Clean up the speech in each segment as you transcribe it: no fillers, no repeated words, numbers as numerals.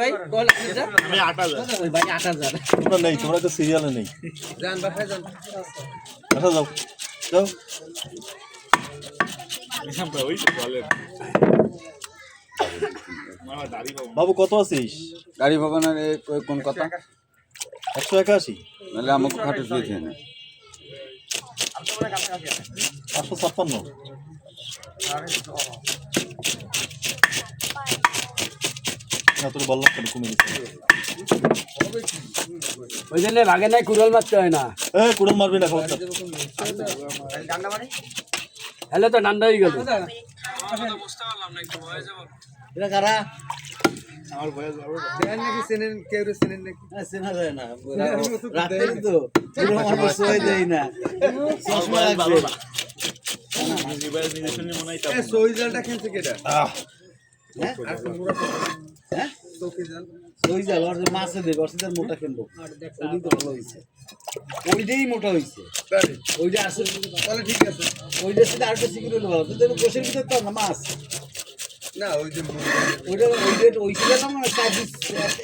ভাই কল আমি 8000 ওই ভাই 8000 তোমরা নেই, তোমরা তো সিরিয়ালে নেই। জান বাসায় যান। আচ্ছা যাও যাও। বাবু কত আছিস? গাড়ি ভবনের কোন কথা 181, নাহলে আমাকে খাটে দিয়েছে না 556। না তোর বললাম কেন কমে গেছে। ওই জন্য ভাগে নাই কুড়াল মারতে হয় না। কুড়াল মারবি না, খবর। হ্যালো তো ডান্ডা হয়ে গেল। এটা কারা আমার ভয় যাবে দেখেন নাকি চেনেন কেউ চেনেন নাকি চেনা যায় না রাতে তো পুরো মানুষ সই দেই না চশমা লাগবে ডিভাইস নিয়ে মনে হয় এ সইজালটা খেলছে কেডা হ্যাঁ আর পুরো হ্যাঁ সইজাল আর মাছে দে বর্ষিদার মোটা খেলবো ওই তো ভালো হইছে ওইটাই মোটা হইছে ওইটা আসলে তাহলে ঠিক আছে ওইটা সাথে আরেকটা সিকিউরিটি হলো ভালো তো গোশের ভিতর তো না মাছ না ওই যে ওইটা ওই ছিল না মানে সার্ভিস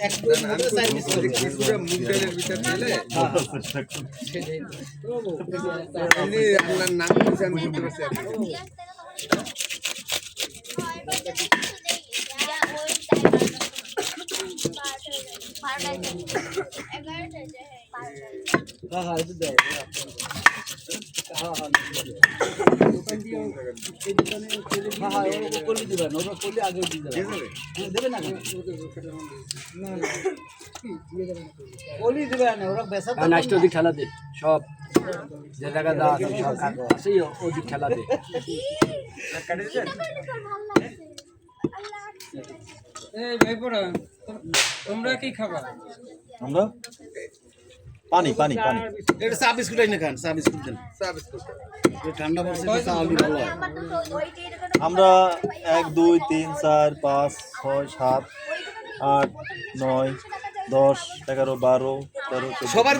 এক মধ্যে সার্ভিস করে পুরো মুগডালের ভিতর দিলে এই আপনার নাম কি আমি বলতে পারছি হ্যাঁ হ্যাঁ এটা দাও হ্যাঁ হ্যাঁ করলে দিবেন ওরা করলে আগে দেবে না কলি দিবেন ওরা বেসা নাইট ওদিক খেলা দে সব যে জায়গা দা আছে সব কাটো সেই ওদিক খেলা দে এই ভাই পড়া তোমরা কি খাবা? আমরা পানি পানি পানি। এটা চা বিস্কুট আইনা খান চা বিস্কুট দেন চা বিস্কুট ঠান্ডা পড়ছে চা আলু ভালো হয় আমরা 1 2 3 4 5 6 7 8 9 10 11 12 13 14 সবার